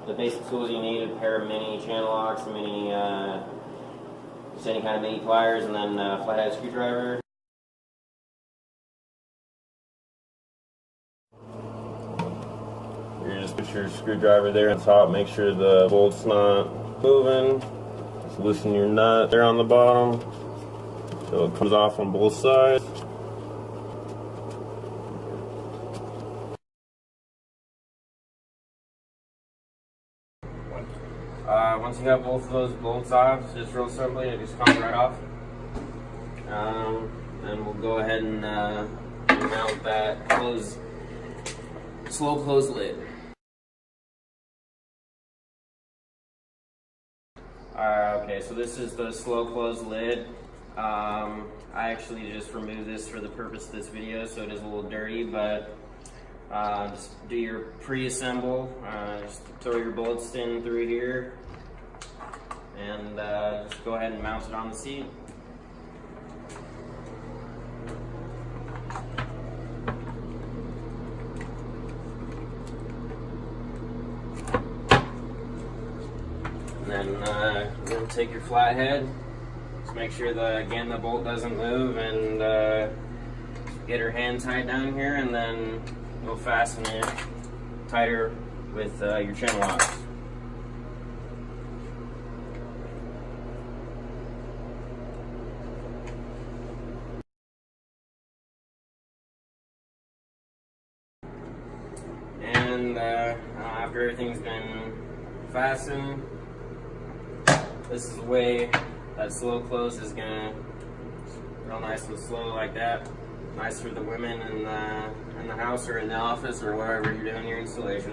the basic tools you need: a pair of mini channel locks, just any kind of mini pliers, and then a flathead screwdriver. You just put your screwdriver there on top, make sure the bolt's not moving. Just loosen your nut there on the bottom so it comes off on both sides. Once you got both of those bolts off, just real simply, it just comes right off. And we'll go ahead and mount that slow close lid. Okay, so this is the slow close lid. I actually just removed this for the purpose of this video, so it is a little dirty, but just do your pre-assemble. Just throw your bolts in through here, and just go ahead and mount it on the seat. And then take your flathead. Just make sure that, again, the bolt doesn't move, and get her hand tied down here, and then we'll fasten it tighter with your channel locks. And after everything's been fastened, this is the way that slow close is gonna, real nice and slow like that. Nice for the women in the house or in the office or wherever you're doing your installation.